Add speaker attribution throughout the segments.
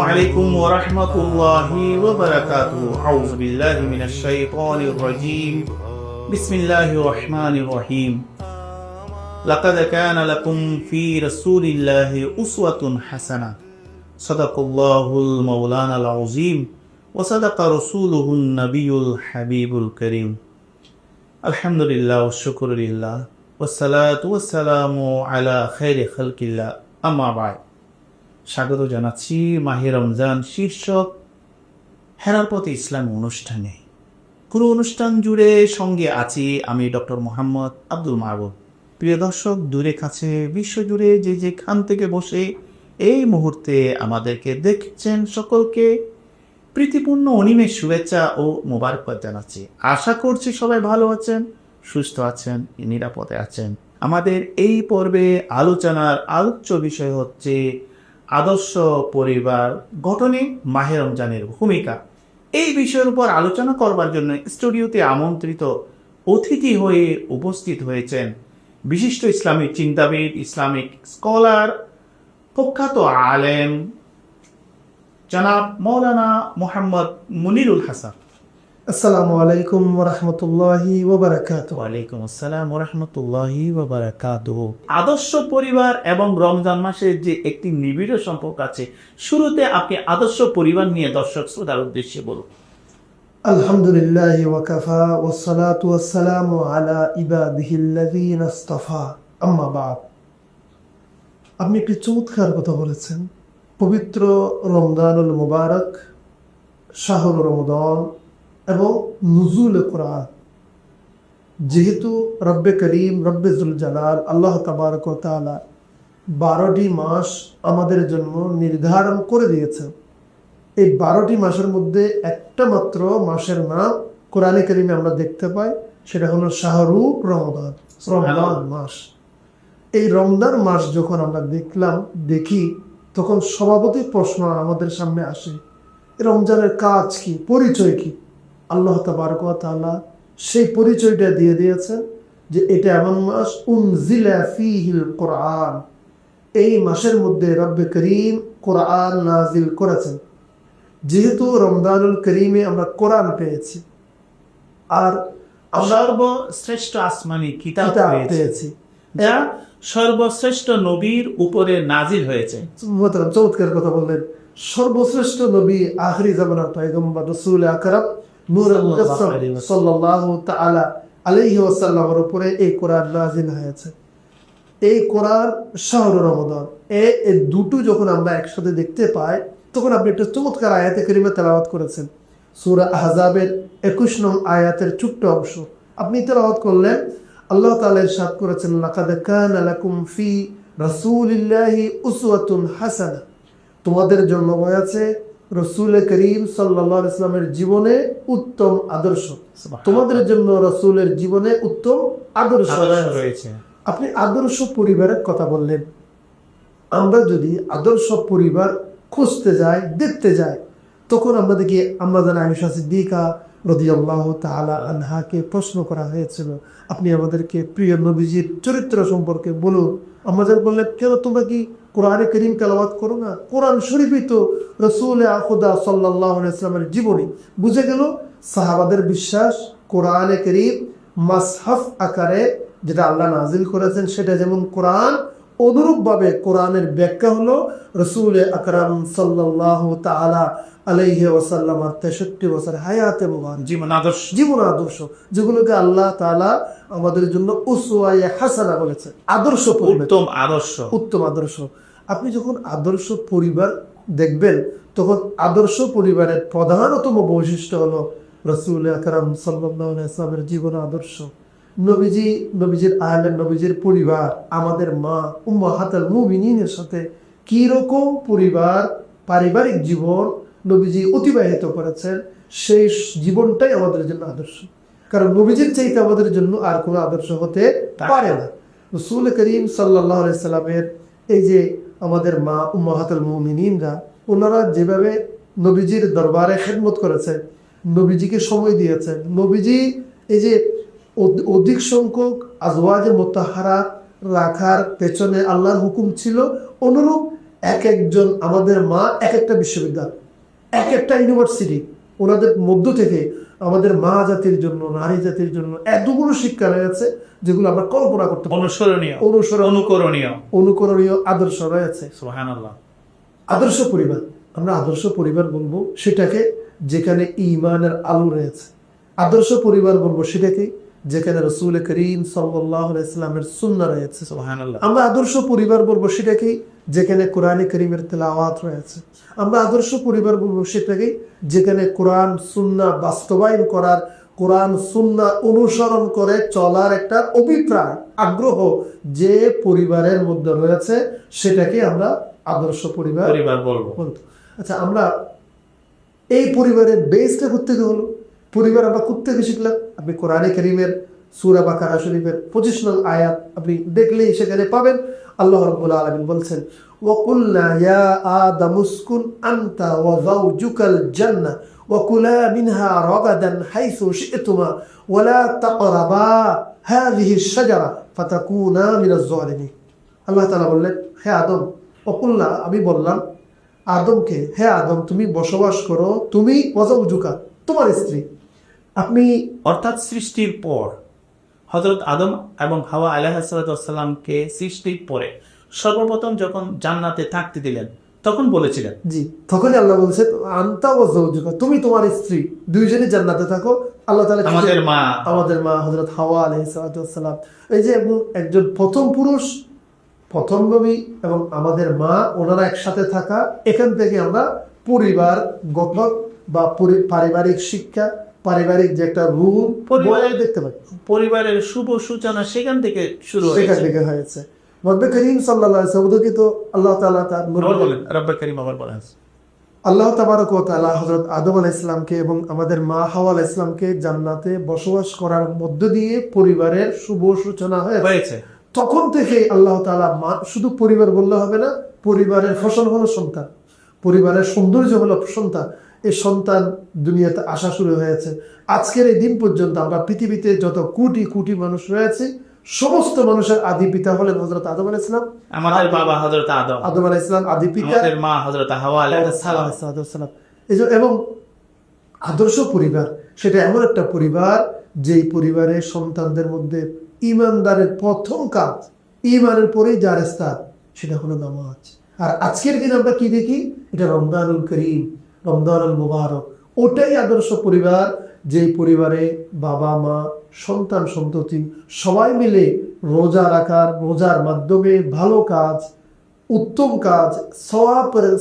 Speaker 1: عليكم ورحمة الله وبركاته. أعوذ بالله من الشيطان الرجيم. بسم الله الرحمن الرحيم. لقد كان لكم في رسول الله أسوة حسنة. صدق الله المولانا العظيم وصدق رسوله النبي الحبيب الكريم. الحمد لله والشكر لله والصلاة والسلام على خير خلق الله. أما بعد, স্বাগত জানাচ্ছি মাহে রমজান শীর্ষক হেরার পথে ইসলামী অনুষ্ঠানে। পুরো অনুষ্ঠান জুড়ে সঙ্গে আছি আমি ডক্টর মোহাম্মদ আব্দুল মাহবুব। প্রিয় দর্শক, দূরে কাছে বিশ্বজুড়ে যে যেখান থেকে বসে এই মুহূর্তে আমাদেরকে দেখছেন, সকলকে প্রীতিপূর্ণ অনিমেষ শুভেচ্ছা ও মোবারকবাদ জানাচ্ছি। আশা করছি সবাই ভালো আছেন, সুস্থ আছেন, নিরাপদে আছেন। আমাদের এই পর্বে আলোচনার আলোচ্য বিষয় হচ্ছে আদর্শ পরিবার গঠনে মাহে রমজানের ভূমিকা। এই বিষয়ের উপর আলোচনা করবার জন্য স্টুডিওতে আমন্ত্রিত অতিথি হয়ে উপস্থিত হয়েছেন বিশিষ্ট ইসলামিক চিন্তাবিদ, ইসলামিক স্কলার, প্রখ্যাত আলেম জনাব মৌলানা মোহাম্মদ মুনিরুল হাসান।
Speaker 2: আসসালামু আলাইকুম ওয়া রাহমাতুল্লাহি ওয়া বারাকাতুহু।
Speaker 1: ওয়ালাইকুম আসসালাম ওয়া রাহমাতুল্লাহি ওয়া বারাকাতুহু। আদর্শ পরিবার এবং রমজান মাসের যে একটি নিবিড় সম্পর্ক আছে, শুরুতে আপনি আদর্শ পরিবার নিয়ে দর্শক শ্রোতার উদ্দেশ্যে বলুন।
Speaker 2: আলহামদুলিল্লাহি ওয়া কাফা ওয়াস সালাতু ওয়াস সালামু আলা ইবাদিহিল্লাযীনা ইসতাফা, আম্মা বাদ। আপনি একটি চমৎকার কথা বলেছেন। পবিত্র রমজানুল মুবারক, শাহরুর রমাদান এবং নুজুল কোরআন, যেহেতু রব্বে করিম রব্বে জুল জালাল আল্লাহ তাবারক ওয়া তাআলা 12টি মাস আমাদের জন্য নির্ধারণ করে দিয়েছেন। এই 12টি মাসের মধ্যে একটা মাত্র মাসের নাম কোরআনে কারিমে আমরা দেখতে পাই, সেটা হলো শাহরুর রমাদান, রমজান মাস। এই রমজান মাস যখন আমরা দেখি তখন স্বভাবতই প্রশ্ন আমাদের সামনে আসে, রমজানের কাজ কি, পরিচয় কি? আল্লাহ তাবারক ওয়া তাআলা সেই পরিচয়টা দিয়ে দিয়েছেন যে এটা এমন মাস উনজিলা ফীহিল কোরআন, এই মাসের মধ্যে রব্বে করিম কোরআন নাজিল করেছেন। যেহেতু রমজানুল করিমে আমরা কোরআন পেয়েছি আর
Speaker 1: সর্বশ্রেষ্ঠ আসমানি কিতাব পেয়েছি, যা সর্বশ্রেষ্ঠ নবীর উপরে নাজিল হয়েছে।
Speaker 2: চমৎকার কথা বললেন। সর্বশ্রেষ্ঠ নবী আখিরি জামানার পয়গম্বর রাসূল আকরাম নূরুল মুজাসসাম সাল্লাল্লাহু তাআলা আলাইহি ওয়াসাল্লামের উপরে এই কোরআন নাজিল হয়েছে। এই কোরআন শাহরুর রমাদান, এই দুটো যখন আমরা একসাথে দেখতে পাই, তখন আপনি একটা চমৎকার আয়াতে কারিমা তেলাওয়াত করেছেন। সূরা আহজাবের 21 নং আয়াতের ছোট্ট অংশ আপনি তেলাওয়াত করলেন। আল্লাহ তাআলা ইরশাদ করেছেন, লাকাদ কানা লাকুম ফি রাসূলিল্লাহি উসওয়াতুন হাসানাহ, তোমাদের জন্য রয়েছে রাসূল করিম সাল্লাল্লাহু আলাইহি ওয়াসাল্লামের জীবনে উত্তম আদর্শ। তোমাদের জন্য রাসূলের জীবনে উত্তম আদর্শ রয়েছে। আপনি আদর্শ পরিবারের কথা বললেন। আমরা যদি আদর্শ পরিবার খুঁজতে যাই, দেখতে যাই, তখন আমরা দেখি আম্মাজান আয়েশা সিদ্দিকা রাদিয়াল্লাহু তাআলা আনহাকে প্রশ্ন করা হয়েছিল, আপনি আমাদেরকে প্রিয় নবীজির চরিত্র সম্পর্কে বলুন। আম্মাজান বললেন, কেন তোমরা কি কোরআনে কারীম তেলাওয়াত করো না? কোরআন শরীফই তো রাসূল খুদা সাল্লাল্লাহু আলাইহি ওয়াসাল্লামের জীবনী। বুঝে গেল সাহাবাদের বিশ্বাস কোরআনে কারীম মাসহাফ আকারে যেটা আল্লাহ নাজিল করেছেন সেটা যেমন কোরআন, অনুরূপভাবে কোরআনের ব্যাখ্যা হলো রাসূল আকরাম সাল্লাল্লাহু তাআলা আলাইহি ওয়াসাল্লামের 63 বছর হায়াতে মুবারক জীবন আদর্শ, যেগুলোকে আল্লাহ তাআলা আমাদের জন্য উসওয়ায়ে হাসানা বলেছেন, আদর্শ, উত্তম আদর্শ। আপনি যখন আদর্শ পরিবার দেখবেন, তখন আদর্শ পরিবারের প্রধানতম বৈশিষ্ট্য হলো রাসূল আকরাম সাল্লাল্লাহু আলাইহি ওয়াসাল্লামের জীবন আদর্শ। নবীজির আহলে নবীজির পরিবার, আমাদের মা উম্মাহাতুল মুমিনিনের সাথে কি রকম পারিবারিক জীবন নবীজি অতিবাহিত করেছেন, সেই জীবনটাই আমাদের জন্য আদর্শ। কারণ নবীজির চাইতে আমাদের জন্য আর কোনো আদর্শ হতে পারে না। রাসূল করিম সাল্লাল্লাহু আলাইহি সাল্লামের এই যে আমাদের মা উম্মাহাতুল মুমিনিনরা, ওনারা যেভাবে নবীজির দরবারে খেদমত করেছেন, নবীজিকে সময় দিয়েছেন, নবীজি এই যে অধিক সংখ্যক আজওয়াজে মুতাহহারা রাখার পেছনে আল্লাহর হুকুম ছিল, অনুরূপ এক একজন আমাদের মা এক একটা বিশ্ববিদ্যালয়, এক একটা ইউনিভার্সিটি, ওনাদের মধ্য থেকে আমাদের মা জাতির জন্য, নারী জাতির জন্য এতগুলো শিক্ষা রয়েছে যেগুলো আমরা কল্পনা করতে পারি। অনুকরণীয় আদর্শ রয়েছে।
Speaker 1: সুবহানাল্লাহ।
Speaker 2: আদর্শ পরিবার, আমরা আদর্শ পরিবার বলবো সেটাকে যেখানে ঈমানের আলো রয়েছে। আদর্শ পরিবার বলবো সেটাকে যেখানে রাসূল করিম সাল্লাল্লাহু আলাইহি ওয়াসাল্লামের সুন্নাহ রয়েছে।
Speaker 1: সুবহানাল্লাহ।
Speaker 2: আমরা আদর্শ পরিবার বলবো সেটাকে যেখানে কোরআনে কারীমের তেলাওয়াত রয়েছে। আমরা আদর্শ পরিবার বলবো সেটাকে যেখানে কোরআন সুন্নাহ বাস্তবায়ন করার, কোরআন সুন্নাহ অনুসরণ করে চলার একটা অভিপ্রায়, আগ্রহ যে পরিবারের মধ্যে রয়েছে সেটাকে আমরা আদর্শ পরিবার
Speaker 1: বলবো।
Speaker 2: আচ্ছা, আমরা এই পরিবারের বেসটা কোত্থেকে হলো? পরিবার আমরা কোত্থেকে শিখলাম? আপনি কোরআনে কারীমের সূরা বাকারা শরীফের 25 নং আয়াত আপনি দেখলেই সেখানে পাবেন। আল্লাহ রাব্বুল আলামিন বলছেন, ওয়া কুলনা ইয়া আদামু উসকুন আনতা ওয়া যাওজুকাল জান্নাহ ওয়া কুলা মিনহা রাগাদান হাইসু শি'তুমা ওয়া লা তাকরাবা হাযিহি আশ-শাজারা ফাতাকুনা মিনাজ জালিমিন। আল্লাহ তাআলা বললেন, হে আদম, ওয়া কুলনা, আমি বললাম আদমকে, হে আদম তুমি বসবাস করো, তুমি ওয়া যাওজুকা, তোমার স্ত্রী। আপনি
Speaker 1: অর্থাৎ সৃষ্টির পর হযরত আদম এবং হাওয়া আলাইহিসসালামকে সৃষ্টির পরে সর্বপ্রথম যখন জান্নাতে থাকতে দিলেন তখন বলেছিলেন,
Speaker 2: জি, তখনই আল্লাহ বলছে আনতা ওয়া যাওজুকা, তুমি তোমার স্ত্রী দুইজনই জান্নাতে থাকো। আল্লাহ তাআলা আমাদের মা হযরত হাওয়া আলাইহিস সালাম, এই যে একজন প্রথম পুরুষ, প্রথম নবী এবং আমাদের মা, ওনারা একসাথে থাকা, এখান থেকে আমরা পরিবার গঠন বা পারিবারিক শিক্ষা, পারিবারিক যে একটা রূল দেখতে পাই।
Speaker 1: পরিবারের শুভ সূচনা সেখান থেকে শুরু
Speaker 2: হয়েছে। নবী করিম সাল্লাল্লাহু আলাইহি ওয়াসাল্লাম তো আল্লাহ তাআলা তার
Speaker 1: বলেন, রব্বে করিম আবার বলেন,
Speaker 2: আল্লাহ তাবারক ওয়া তাআলা হযরত আদম আলাইহিস সালামকে এবং আমাদের মা হাওয়া আলাইহিস সালামকে জান্নাতে বসবাস করার মধ্য দিয়ে পরিবারের শুভ সূচনা হয়েছে। তখন থেকে আল্লাহ তাআলা শুধু পরিবার বললে হবে না, পরিবারের ফসল হলো সন্তান, পরিবারের সৌন্দর্য হলো সন্তান। এই সন্তান দুনিয়াতে আসা শুরু হয়েছে। আজকের এই দিন পর্যন্ত আমরা পৃথিবীতে যত কোটি কোটি মানুষ রয়েছে, সমস্ত মানুষের আদি পিতা হলেন হযরত আদম আলাইহিস সালাম।
Speaker 1: আমাদের বাবা হযরত
Speaker 2: আদম আলাইহিস সালাম আদি পিতা,
Speaker 1: আমাদের মা হযরত হাওয়া আলাইহিস
Speaker 2: সালাম। এবং আদর্শ পরিবার সেটা এমন একটা পরিবার যেই পরিবারের সন্তানদের মধ্যে ঈমানদারের প্রথম কাজ, ঈমানের পরেই যার স্থান, সেটা হলো নামাজ। আর আজকের দিন আমরা কি দেখি? এটা রমজানুল করিম, রমজানুল মুবারক। ওটাই আদর্শ পরিবার, যেই পরিবারে বাবা মা সন্তান সন্ততি সবাই মিলে রোজা রাখার, রোজার মাধ্যমে ভালো কাজ, উত্তম কাজ,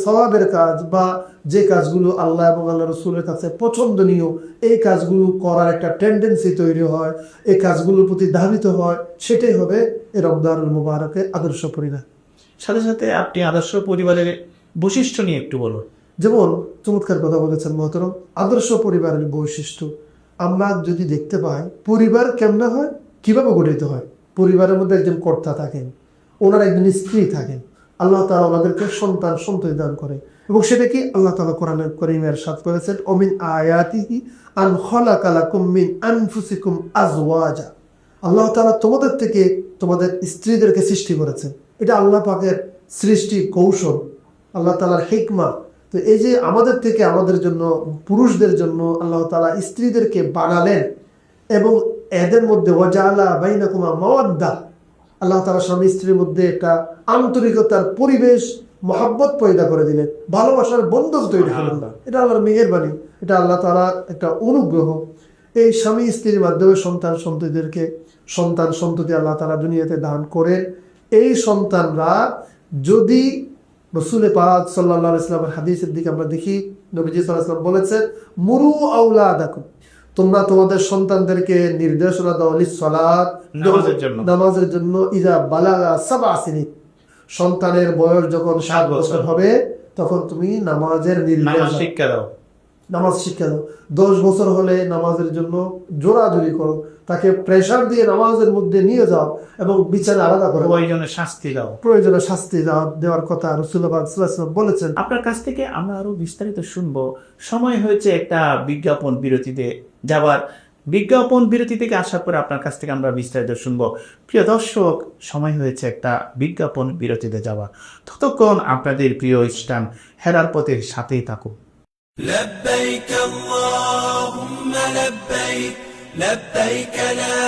Speaker 2: সওয়াবের কাজ বা যে কাজগুলো আল্লাহ এবং আল্লাহ রসুলের কাছে পছন্দনীয়, এই কাজগুলো করার একটা টেন্ডেন্সি তৈরি হয়, এই কাজগুলোর প্রতি ধাবিত হয়, সেটাই হবে এই রমজানুল মুবারকের আদর্শ পরিবার।
Speaker 1: সাথে সাথে আপনি আদর্শ পরিবারের বৈশিষ্ট্য নিয়ে একটু বলুন।
Speaker 2: যেমন চমৎকার কথা বলেছেন মহতরম, আদর্শ পরিবারের বৈশিষ্ট্য আমরা যদি দেখতে পাই, পরিবার কেমন হয়, কিভাবে গঠিত হয়। পরিবারের মধ্যে একজন কর্তা থাকেন, ওনার একজন স্ত্রী থাকেন, আল্লাহ তাআলা ওনাদেরকে সন্তান সন্ততি দান করে, এবং সেটা কি আল্লাহ তাআলা কোরআনে কারীমে ইরশাদ করেছেন, ওমিন আয়াতিহি আন খালাকা লাকুম মিন আনফুসিকুম আজওয়াজা। আল্লাহ তাআলা তোমাদের থেকে তোমাদের স্ত্রীদেরকে সৃষ্টি করেছেন। এটা আল্লাহ পাকের সৃষ্টি কৌশল, আল্লাহ তাআলার হিকমা। তো এই যে আমাদের থেকে আমাদের জন্য, পুরুষদের জন্য আল্লাহ তাআলা স্ত্রীদেরকে বানালেন এবং এদের মধ্যে ওয়াজালা বাইনাকুমা মাওয়াদ্দা, আল্লাহ তাআলা স্বামী স্ত্রীর মধ্যে একটা আন্তরিকতার পরিবেশ, মহাব্বত পয়দা করে দিলেন, ভালোবাসার বন্ধন তৈরি করলেন। এটা আল্লাহর মেহেরবানি, এটা আল্লাহ তাআলার একটা অনুগ্রহ। এই স্বামী স্ত্রীর মাধ্যমে সন্তান সন্ততি আল্লাহ তাআলা দুনিয়াতে দান করেন। এই সন্তানরা যদি রাসূল পাক সাল্লাল্লাহু আলাইহি ওয়াসাল্লামের হাদিসের দিকে আমরা দেখি, নবীজি সাল্লাল্লাহু আলাইহি ওয়াসাল্লাম বলেছেন, মুরু আওলাদাকুম, তোমরা তোমাদের সন্তানদেরকে নির্দেশনা দাও লিসসালাত, নামাজের জন্য, ইজা বালাগা সাবআ সিনিন, সন্তানের বয়স যখন 7 বছর হবে তখন তুমি নামাজের
Speaker 1: শিক্ষা দাও,
Speaker 2: নামাজ শিক্ষা দাও। 10 বছর হলে নামাজের জন্য জোরাজুরি করো, তাকে প্রেসার দিয়ে নামাজের মধ্যে নিয়ে যাও এবং বিচারে আলাদা করো,
Speaker 1: প্রয়োজনে
Speaker 2: শাস্তি দেওয়ার কথা রাসূলুল্লাহ সাল্লাল্লাহু আলাইহি ওয়াসাল্লাম বলেছেন।
Speaker 1: আপনার কাছ থেকে আমরা আরো বিস্তারিত শুনবো। সময় হয়েছে একটা বিজ্ঞাপন বিরতিতে যাবার। বিজ্ঞাপন বিরতি থেকে আসার পরে আপনার কাছ থেকে আমরা বিস্তারিত শুনবো। প্রিয় দর্শক, সময় হয়েছে একটা বিজ্ঞাপন বিরতিতে যাওয়া। ততক্ষণ আপনাদের প্রিয় ইসলাম হেরার পথের সাথেই থাকুন।
Speaker 3: لبيك اللهم لبيك لبيك لا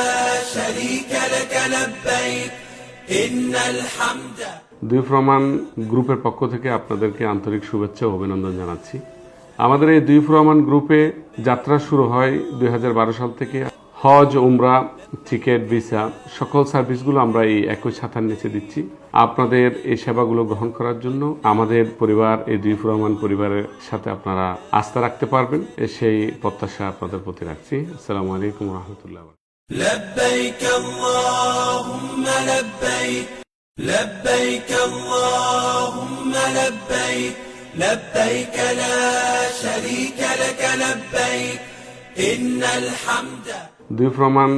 Speaker 3: شريك لك لبيك إن الحمد
Speaker 4: দুই প্রমাণ গ্রুপের পক্ষ থেকে আপনাদেরকে আন্তরিক শুভেচ্ছা ও অভিনন্দন জানাচ্ছি। আমাদের এই দুই প্রমাণ গ্রুপে যাত্রা শুরু হয় 2012 সাল থেকে। হজ, উমরা, টিকিট, ভিসা সকল সার্ভিসগুলো আমরা এই একই ছাতার নিচে দিচ্ছি। আপনাদের এই সেবাগুলো গ্রহণ করার জন্য আমাদের পরিবার, এই দুই প্রমাণ পরিবারের সাথে আপনারা আস্থা রাখতে পারবেন, সেই প্রত্যাশা আপনাদের প্রতি রাখছি। আসসালামু আলাইকুম রহমতুল্লাহ।
Speaker 3: لبيك اللهم لبيك لبيك اللهم لبيك لبيك لا شريك لك لبيك إن الحمد
Speaker 4: দুই প্রমাণ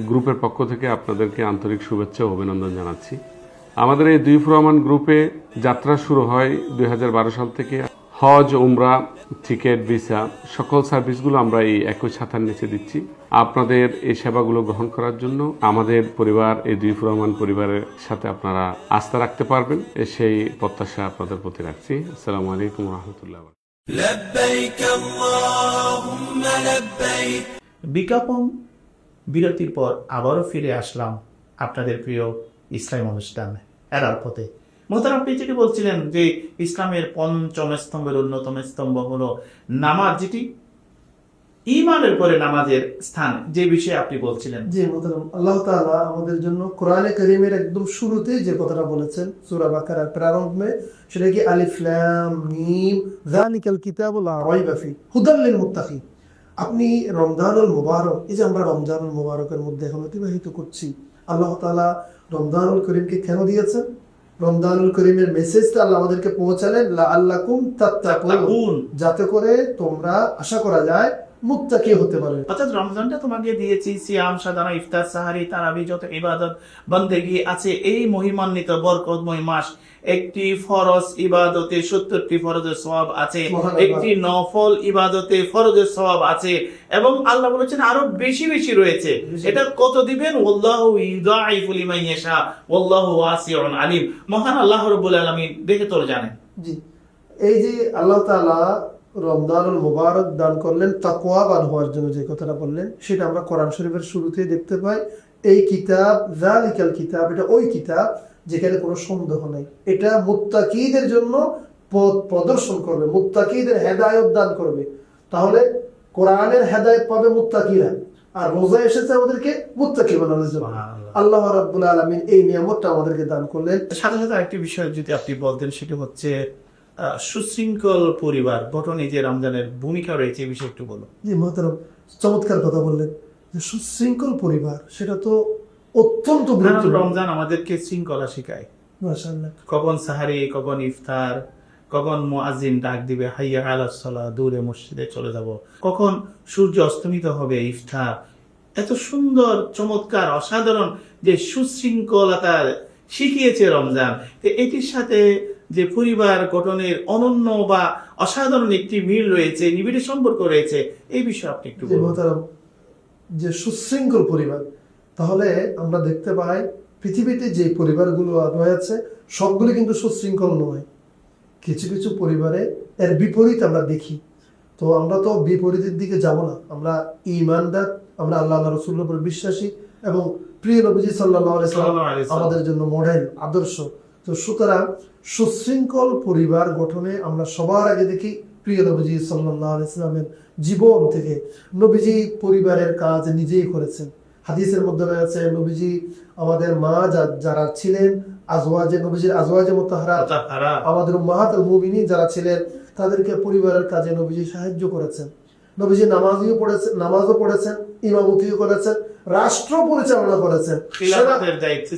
Speaker 4: গ্রুপের পক্ষ থেকে আপনাদেরকে আন্তরিক শুভেচ্ছা ও অভিনন্দন জানাচ্ছি। আমাদের এই দুই প্রমাণ গ্রুপে যাত্রা শুরু হয় 2012 সাল থেকে। হজ, উমরা, টিকিট, ভিসা সকল সার্ভিসগুলো আমরা এই একই ছাতার নিচে দিচ্ছি। আপনাদের এই সেবাগুলো গ্রহণ করার জন্য আমাদের পরিবার, এই দুই প্রমাণ পরিবারের সাথে আপনারা আস্থা রাখতে পারবেন, সেই প্রত্যাশা আপনাদের প্রতি রাখছি। আসসালামু আলাইকুম রহমতুল্লাহ।
Speaker 3: لبيك اللهم لبيك
Speaker 1: বিজ্ঞাপন বিরতির পর আবারও ফিরে আসলাম আপনাদের প্রিয় ইসলাম অনুষ্ঠান হেরার পথে। মোহতারাম, আপনি যেটি বলছিলেন যে ইসলামের পঞ্চম স্তম্ভের অন্যতম স্তম্ভ হলো নামাজ, যেটি ঈমানের পরে নামাজের স্থান, যে বিষয়ে আপনি বলছিলেন।
Speaker 2: জি মোহতারাম, আল্লাহ তাআলা আমাদের জন্য কোরআনে কারীমের একদম শুরুতে যে কথাটা বলেছেন সূরা বাকারার প্রারম্ভে, সেটা কি আলিফ লাম মিম যালিকাল কিতাবু লা রাইবা ফি হুদাল লিল মুত্তাকিন। আপনি রমজানুল মুবারক, এই যে আমরা রমজানুল মুবারকের মধ্যে এখন অতিবাহিত করছি, আল্লাহ তাআলা রমজানুল করিমকে কেন দিয়েছেন? রমজানুল করিমের মেসেজটা আল্লাহ আমাদেরকে পৌঁছালেন লাআল্লাকুম তাত্তাকুন, যাতে করে তোমরা আশা করা যায় মুত্তাকি হতে পারে।
Speaker 1: অর্থাৎ রমজানটা তোমাকে দিয়েছি, সিয়াম, সাধারণ ইফতার, সাহারি, তারাবি, যত ইবাদত বন্দেগী আছে, এই মহিমান্বিত বরকতময় মাস। একটি ফরজ ইবাদতে 70টি ফরজের সওয়াব আছে, একটি নফল ইবাদতে ফরজের সওয়াব আছে, এবং আল্লাহ বলেছেন আরো বেশি বেশি রয়েছে। এটা কত দিবেন? আল্লাহু ইউদাইফু লিমান ইয়াশা ওয়াল্লাহু ওয়াসিউন আলিম। মহান আল্লাহ রাব্বুল আলামিন দেখে তোর জানেন।
Speaker 2: জি, এই যে আল্লাহ তাআলা রমজানুল মুবারক দান করলেন তাকওয়াবান হওয়ার জন্য, যে কথাটা বললেন সেটা আমরা কোরআন শরীফের শুরুতেই দেখতে পাই। এই কিতাব যালিকাল কিতাব, এটা ওই কিতাব যেখানে কোনো সন্দেহ নেই। এটা মুত্তাকিদের জন্য পথ প্রদর্শন করবে, মুত্তাকিদের হেদায়েত দান করবে। তাহলে কোরআনের হেদায়েত পাবে মুত্তাকিরা, আর রোজা এসেছে আমাদেরকে মুত্তাকি বানানোর জন্য। আল্লাহ রাব্বুল আলামিন এই নিয়ামতটা আমাদেরকে দান করলেন।
Speaker 1: সাথে সাথে একটি বিষয় যদি আপনি বলতেন, সেটি হচ্ছে সুশৃঙ্খল পরিবার গঠনে যে রমজানের ভূমিকা রয়েছে, এই বিষয়ে একটু বলুন।
Speaker 2: জি মোহতারাম, চমৎকার কথা বললেন যে সুশৃঙ্খল পরিবার, সেটা তো অত্যন্ত গুরুত্বপূর্ণ।
Speaker 1: রমজান আমাদেরকে শৃঙ্খলা শেখায়।
Speaker 2: মাশাআল্লাহ,
Speaker 1: কখন সাহারি, কখন ইফতার, কখন মুয়াজ্জিন ডাক দিবে হাইয়া আলাস সালাহ, দূরে মসজিদে চলে যাব, কখন সূর্য অস্তমিত হবে, ইফতার। এত সুন্দর, চমৎকার, অসাধারণ যে সুশৃঙ্খলতা শিখিয়েছে রমজান। তো এটির সাথে যে পরিবার গঠনের অনন্য বা অসাধারণ একটি মিল রয়েছে, নিবিড় সম্পর্ক রয়েছে, এই বিষয়ে আপনি একটু বলুন।
Speaker 2: মোহতারাম, যে সুশৃঙ্খল পরিবার, তাহলে আমরা দেখতে পাই পৃথিবীতে যে পরিবারগুলো রয়েছে সবগুলি কিন্তু সুশৃঙ্খল নয়। কিছু কিছু পরিবারে এর বিপরীত আমরা দেখি। তো আমরা তো বিপরীতের দিকে যাব না, আমরা ঈমানদার, আমরা আল্লাহ রাসূলের উপর বিশ্বাসী, এবং প্রিয় নবীজি সাল্লাল্লাহু আলাইহি ওয়াসাল্লাম আমাদের জন্য মডেল, আদর্শ। তো সুতরাং সুশৃঙ্খল পরিবার গঠনে আমরা সবার আগে দেখি প্রিয় নবীজি সাল্লাল্লাহু আলাইহি ওয়াসাল্লামের জীবন থেকে। নবীজি পরিবারের কাজ নিজেই করেছেন। হাদিসের মধ্যে রয়েছে নবীজি আমাদের মা যারা ছিলেন, নবীজির আজওয়াজে মুতাহহারাত, আমাদের উম্মাহাতুল মুমিনিন যারা ছিলেন, তাদেরকে পরিবারের কাজে নবীজি সাহায্য করেছেন। নবীজি নামাজও পড়েছেন, ইমামতিও করেছেন, রাষ্ট্র পরিচালনা করেছেন,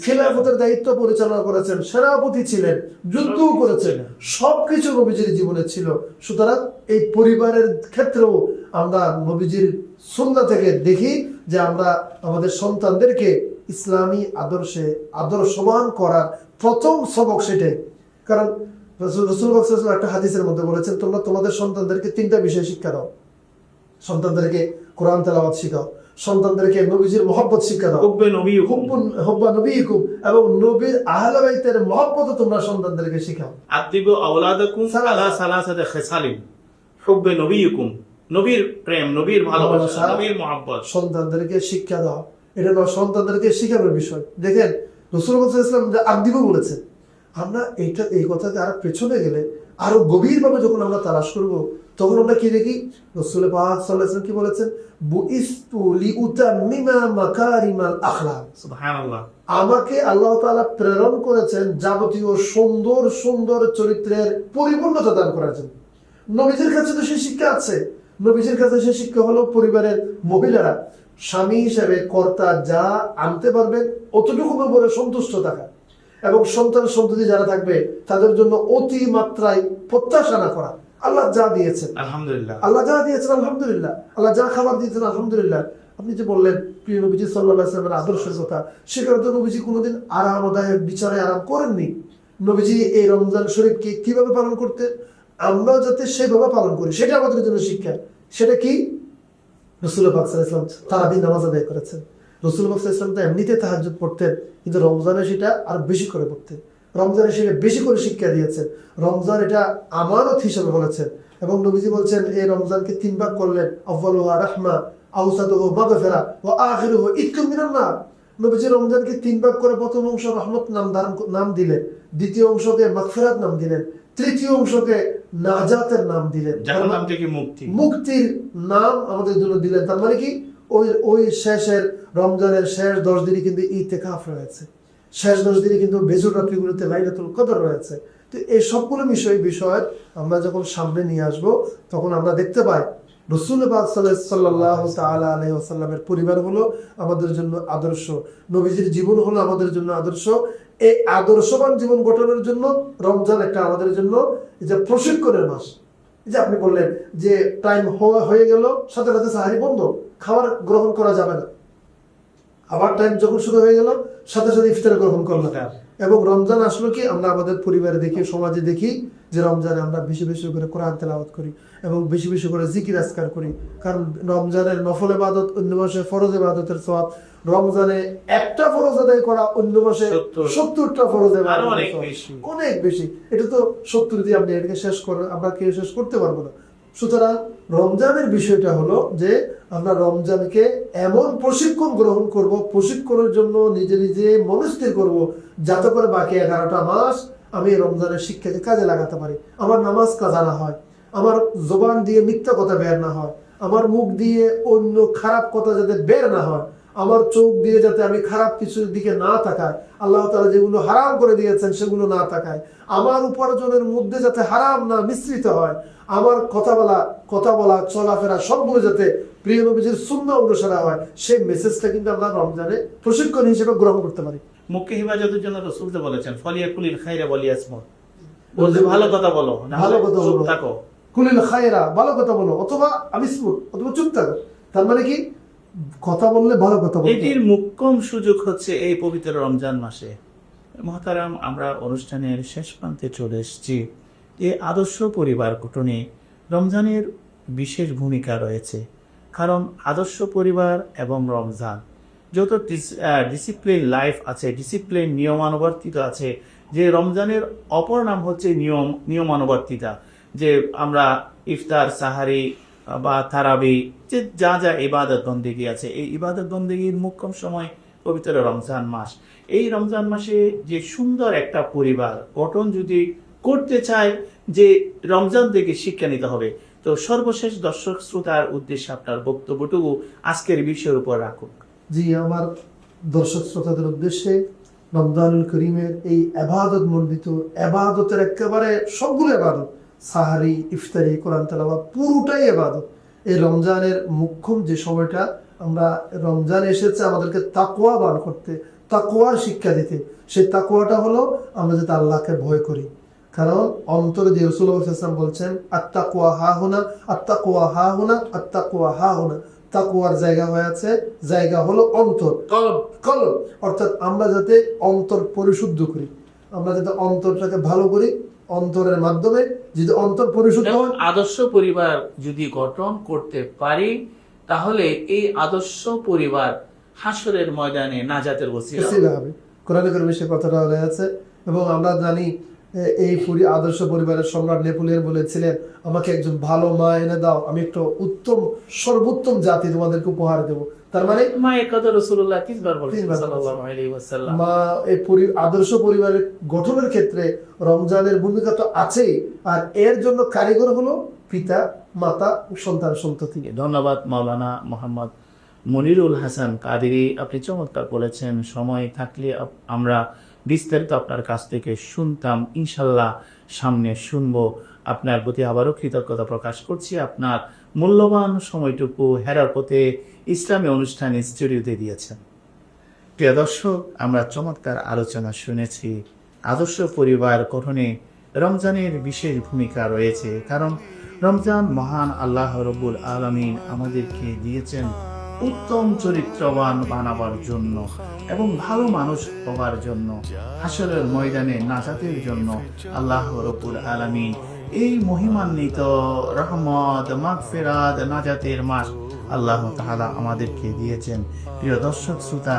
Speaker 2: খিলাফতের দায়িত্ব পরিচালনা করেছেন, সেনাপতি ছিলেন, যুদ্ধও করেছেন, সবকিছু নবীজির জীবনে ছিল। সুতরাং এই পরিবারের ক্ষেত্রেও আমরা নবীজির সুন্নাহ থেকে দেখি যে আমরা আমাদের সন্তানদেরকে ইসলামী আদর্শে আদর্শবান করার প্রথম সবক সেটাই। কারণ রাসূলুল্লাহ একটা হাদিসের মধ্যে বলেছেন, তোমরা তোমাদের সন্তানদেরকে 3টা বিষয় শিক্ষা দাও। সন্তানদেরকে কোরআন তেলাওয়াত শিখাও, সন্তানদেরকে নবীজির মহব্বত শিক্ষা দাও,
Speaker 1: হুব্বে নবিয়ুকুম
Speaker 2: হুব্বা নবীকুম, এবং নবীর আহলে বাইতের মহব্বত তোমরা সন্তানদেরকে শিখাও।
Speaker 1: আদিবু আওলাদাকুম আলা সালাসাতি খিসালিন হুব্বে নবিয়ুকুম, নবীর প্রেম, নবীর ভালোবাসা, নবীর মহব্বত
Speaker 2: সন্তানদেরকে শিক্ষা দাও। এটা নয় সন্তানদেরকে শিখানোর বিষয়। দেখেন রাসূলুল্লাহ সাল্লাল্লাহু আলাইহি ওয়াসাল্লাম যে আদিবু বলেছেন, আমরা এই কথাকে আরো পেছনে গেলে আরো গভীরভাবে যখন আমরা তালাশ করব, তখন আমরা কি দেখি? রাসূল পাক সাল্লাল্লাহু আলাইহি ওয়াসাল্লাম কি বলেছেন? বুইস্তু লিউতাম্মিমা মাকারিমাল আখলাক।
Speaker 1: সুবহানাল্লাহ।
Speaker 2: আমাকে আল্লাহ তাআলা প্রেরণ করেছেন যাবতীয় সুন্দর সুন্দর চরিত্রের পরিপূর্ণতা দান করার জন্য। নবীজির কাছে তো সেই শিক্ষা আছে। নবীজির কাছে সেই শিক্ষা হলো পরিবারের মহিলারা স্বামী হিসেবে কর্তা যা আনতে পারবেন অতটুকু উপরে সন্তুষ্ট থাকা, এবং সন্তান সন্ততি যারা থাকবে তাদের জন্য অতি মাত্রায় প্রত্যাশা না করা। আল্লাহ যা দিয়েছেন
Speaker 1: আলহামদুলিল্লাহ,
Speaker 2: আল্লাহ যা দিয়েছেন আলহামদুলিল্লাহ, আল্লাহ যা খাবার দিয়েছেন আলহামদুলিল্লাহ। আপনি যে বললেন প্রিয় নবীজি সাল্লাল্লাহু আলাইহি ওয়াসাল্লামের আদর্শের কথা, সেখানে তো নবীজি কোনোদিন আরামদায়ক বিছানায় আরাম করেননি। নবীজি এই রমজান শরীফকে কিভাবে পালন করতেন, আমরা যাতে সেভাবে পালন করি, সেটা আমাদের জন্য শিক্ষা। সেটা কি? রাসূলুল্লাহ পাক সাল্লাল্লাহু আলাইহি ওয়াসাল্লাম তারাবি নামাজ আদায় করেছেন। রাসূলুল্লাহ সাল্লাল্লাহু আলাইহি ওয়াসাল্লাম তো এমনিতে তাহাজ্জুদ পড়তেন, কিন্তু রমজানে সেটা আর বেশি করে পড়তেন। রমজানে সেটা বেশি করে শিক্ষা দিয়েছেন। রমজান এটা আমানত হিসেবে বলেছেন, এবং নবীজি বলছেন এই রমজানকে 3 ভাগ করলেন, আউয়ালুহু রাহমা, আওসাতুহু মাগফিরা ওয়া আখিরুহু ইতকুম মিনান নার। নবীজি রমজানকে 3 ভাগ করে প্রথম অংশ রহমত নাম দিলেন, দ্বিতীয় অংশকে মাগফিরাত নাম দিলেন, তৃতীয় অংশকে নাজাতের নাম দিলেন,
Speaker 1: জাহান্নাম থেকে মুক্তি,
Speaker 2: মুক্তির নাম আমাদের জন্য দিলেন। তার মানে কি? ওই শেষের রমজানের শেষ 10 দিনই কিন্তু ইতিকাফ রয়েছে, শেষ 10 দিনই কিন্তু বেজর রাত্রিগুলোতে লাইলাতুল কদর রয়েছে। তো এই সবগুলো বিষয় আমরা যখন সামনে নিয়ে আসব, তখন আমরা দেখতে পাই রাসূল পাক সাল্লাল্লাহু তাআলা আলাইহি ওয়াসাল্লামের পরিবার হলো আমাদের জন্য আদর্শ, নবীজির জীবন হলো আমাদের জন্য আদর্শ। এই আদর্শবান জীবন গঠনের জন্য রমজান একটা আমাদের জন্য এই যে প্রশিক্ষণের মাস। এই যে আপনি বললেন যে টাইম হয়ে গেল, সাথে সাথে সাহারি বন্ধ, খাবার গ্রহণ করা যাবে না। আবার টাইম যখন শুরু হয়ে গেল, সাথে সাথে ইফতার গ্রহণ করলাম। এবং রমজান আসলো কি, আমরা আমাদের পরিবারে দেখি, সমাজে দেখি যে রমজানে আমরা বেশি বেশি করে কোরআন তেলাওয়াত করি এবং বেশি বেশি করে জিকির আজকার করি। কারণ রমজানের নফল ইবাদত অন্য মাসে ফরজ ইবাদতের সওয়াব, রমজানে একটা ফরজ আদায় করা অন্য মাসে 70টা ফরজ অনেক বেশি। এটা তো 70 দিয়ে আপনি এটাকে আমরা কেউ শেষ করতে পারবো না। সুতরাং রমজানের বিষয়টা হলো যে আমরা রমজানকে এমন প্রশিক্ষণ গ্রহণ করব, প্রশিক্ষণের জন্য নিজে নিজে মনস্থির করব, যাতে করে বাকি 11টা মাস আমি রমজানের শিক্ষাকে কাজে লাগাতে পারি। আমার নামাজ কাজা না হয়, আমার জবান দিয়ে মিথ্যা কথা বের না হয়, আমার মুখ দিয়ে অন্য খারাপ কথা যাতে বের না হয়, আমার চোখ দিয়ে যাতে আমি খারাপ কিছুর দিকে না তাকাই, আল্লাহ তাআলা যেগুলো হারাম করে দিয়েছেন সেগুলো না তাকাই, আমার উপার্জনের মধ্যে যাতে হারাম না মিশ্রিত হয়, আমার কথা বলা চলাফেরা সবগুলো যাতে প্রিয় নবীজির সুন্নাহ অনুসারে হয়, সেই মেসেজটা কিন্তু আমরা রমজানে প্রশিক্ষণ হিসেবে গ্রহণ করতে পারি।
Speaker 1: মুখে হিফাজতের জন্য রাসূল তো বলেছেন ফালিয়াকুলিল খায়রা ওয়ালিয়াসমুত, বলতে ভালো কথা বলো,
Speaker 2: ভালো কথা বলো,
Speaker 1: থাকো,
Speaker 2: কুলিল খায়রা, ভালো কথা বলো, অথবা আবিসমুত, অথবা চুপ থাকো। তার মানে কি? কথা বললে ভালো কথা বলতে।
Speaker 1: এটির মুখ্যম সুযোগ হচ্ছে এই পবিত্র রমজান মাসে। মহতারাম, আমরা অনুষ্ঠানের শেষ প্রান্তে চলে এসেছি। এই আদর্শ পরিবার গঠনে রমজানের বিশেষ ভূমিকা রয়েছে, কারণ আদর্শ পরিবার এবং রমজান যত ডিসিপ্লিন লাইফ আছে, ডিসিপ্লিন নিয়মানুবর্তিতা আছে, যে রমজানের অপর নাম হচ্ছে নিয়মানুবর্তিতা, যে আমরা ইফতার, সাহারি বা তারাবি, যে যা যা ইবাদত বন্দেগী আছে, এই ইবাদত বন্দেগীর মুখ্যম সময় পবিত্র রমজান মাস। এই রমজান মাসে যে সুন্দর একটা পরিবার গঠন যদি করতে চায়, যে রমজান থেকে শিক্ষা নিতে হবে, তো সর্বশেষ দর্শক শ্রোতার উদ্দেশ্যে আপনার বক্তব্যটুকু আজকের বিষয়ের উপর রাখুন।
Speaker 2: জি, আমার দর্শক শ্রোতাদের উদ্দেশ্যে রমজানুল করিমের এই ইবাদত মণ্ডিত ইবাদতের একেবারে সবগুলো ইবাদত, সাহারি, ইফতারি, কোরআন তেলাওয়াত, পুরোটাই ইবাদত। এই রমজানের মুখ্যম যে সময়টা, আমরা রমজান এসেছে আমাদেরকে তাকওয়াবান করতে, তাকওয়ার শিক্ষা দিতে। সেই তাকওয়াটা হলো আমরা যাতে আল্লাহকে ভয় করি। কারণ অন্তরে যে রাসূলুল্লাহ সাল্লাল্লাহু আলাইহি ওয়াসাল্লাম বলছেন আত্তাকওয়া হাহুনা, আত্তাকওয়া হাহুনা, আত্তাকওয়া হাহুনা, তাকওয়ার জায়গা হয়ে আছে, জায়গা হলো অন্তর, কলব। অর্থাৎ আমরা যাতে অন্তর পরিশুদ্ধ করি, আমরা যাতে অন্তরটাকে ভালো করি, অন্তরের মাধ্যমে যদি অন্তর পরিশুদ্ধ হয়,
Speaker 1: আদর্শ পরিবার যদি গঠন করতে পারি, তাহলে এই আদর্শ পরিবার হাসরের ময়দানে নাজাতের ওসিলা
Speaker 2: ছিল হবে। কোরআনে কারিমে সে কথাটা রয়েছে এবং আমরা জানি এই আদর্শ পরিবারের সম্রাট নেপোলিয়ন বলেছিলেন, আমাকে একজন ভালো মা এনে দাও, আমি একটা উত্তম সর্বোত্তম জাতি তোমাদেরকে উপহার দেব। তার মানে
Speaker 1: মায়ের কথা রাসূলুল্লাহ 3 বার বলেছেন
Speaker 2: তিনবার
Speaker 1: সাল্লাল্লাহু আলাইহি ওয়াসাল্লাম।
Speaker 2: মা এই আদর্শ পরিবারের গঠনের ক্ষেত্রে রমজানের ভূমিকা তো আছেই, আর এর জন্য কারিগর হলো পিতা মাতা ও সন্তান সন্ততি।
Speaker 1: ধন্যবাদ মাওলানা মোহাম্মদ মনিরুল হাসান কাদেরী, আপনি চমৎকার বলেছেন। সময় থাকলে আমরা বিস্তারিত আপনার কাছ থেকে শুনতাম, ইনশাল্লাহ সামনে শুনবো। আপনার প্রতি আবারও কৃতজ্ঞতা প্রকাশ করছি। আপনার মূল্যবান সময়টুকু হেরার পথে ইসলামী অনুষ্ঠান স্টুডিওতে দিয়েছেন। প্রিয় দর্শক, আমরা চমৎকার আলোচনা শুনেছি। আদর্শ পরিবার গঠনে রমজানের বিশেষ ভূমিকা রয়েছে, কারণ রমজান মহান আল্লাহ রব্বুল আলামিন আমাদেরকে দিয়েছেন উত্তম চরিত্রবান বানাবার জন্য এবং ভালো মানুষ হওয়ার জন্য, হাসরের ময়দানে নাজাতের জন্য। আল্লাহ রব্বুল আলামিন এই মহিমান্বিত রহমত, মাগফিরাত, নাজাতের মাস আল্লাহ তাআলা আমাদেরকে দিয়েছেন। প্রিয় দর্শক শ্রোতা,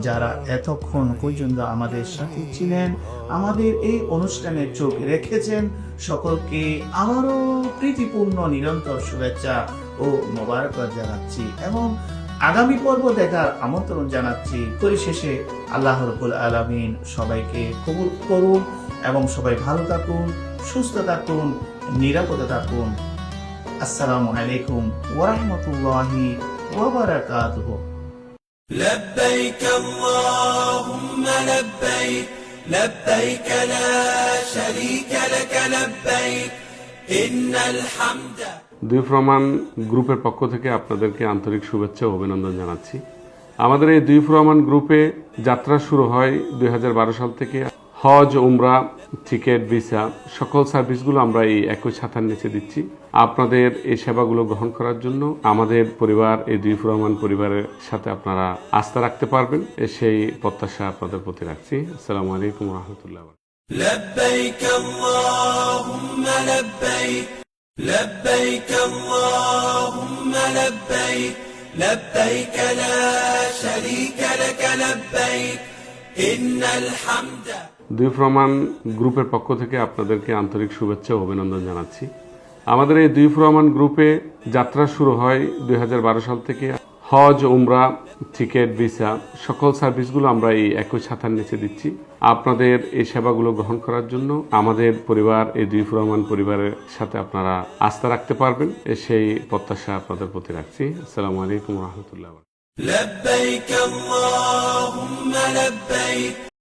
Speaker 1: যারা এতক্ষণ পর্যন্ত আমাদের সাথে ছিলেন, আমাদের এই অনুষ্ঠানে চোখ রেখেছেন, সকলকে আমারও প্রীতিপূর্ণ নিরন্তর শুভেচ্ছা ও মোবারকবাদ জানাচ্ছি এবং আগামী পর্ব দেখার আমন্ত্রণ জানাচ্ছি। পরিশেষে আল্লাহ রাব্বুল আলামিন সবাইকে কবুল করুন এবং সবাই ভালো থাকুন, সুস্থ থাকুন, নিরাপদে থাকুন। আসসালামু আলাইকুম ওয়া রাহমাতুল্লাহি ওয়া বারাকাতুহু।
Speaker 3: لبيك اللهم لبيك لبيك لا شريك لك لبيك إن الحمد।
Speaker 4: দুই প্রমাণ গ্রুপের পক্ষ থেকে আপনাদেরকে আন্তরিক শুভেচ্ছা ও অভিনন্দন জানাচ্ছি। আমাদের এই দুই প্রমাণ গ্রুপে যাত্রা শুরু হয় 2012 সাল থেকে। হজ, উমরা, টিকিট, ভিসা সকল সার্ভিসগুলো আমরা এই একই ছাতার নিচে দিচ্ছি। আপনাদের এই সেবাগুলো গ্রহণ করার জন্য আমাদের পরিবার, এই দুই প্রমাণ পরিবারের সাথে আপনারা আস্থা রাখতে পারবেন, সেই প্রত্যাশা আপনাদের প্রতি রাখছি। আসসালামু আলাইকুম ওয়া রাহমাতুল্লাহি ওয়া বারাকাতুহু।
Speaker 3: لبيك اللهم لبيك لبيك اللهم لبيك لبيك لا شريك لك لبيك إن الحمد।
Speaker 4: দুই প্রমাণ গ্রুপের পক্ষ থেকে আপনাদেরকে আন্তরিক শুভেচ্ছা ও অভিনন্দন জানাচ্ছি। আমাদের এই দুই প্রমাণ গ্রুপে যাত্রা শুরু হয় 2012 সাল থেকে। হজ, উমরা, টিকিট, ভিসা সকল সার্ভিসগুলো আমরা এই একই ছাতার নিচে দিচ্ছি। আপনাদের এই সেবাগুলো গ্রহণ করার জন্য আমাদের পরিবার, এই দুই প্রমাণ পরিবারের সাথে আপনারা আস্থা রাখতে পারবেন, সেই প্রত্যাশা আপনাদের প্রতি রাখছি। আসসালামু আলাইকুম ওয়া রাহমাতুল্লাহি ওয়া বারাকাতুহু।
Speaker 3: لبيك اللهم لبيك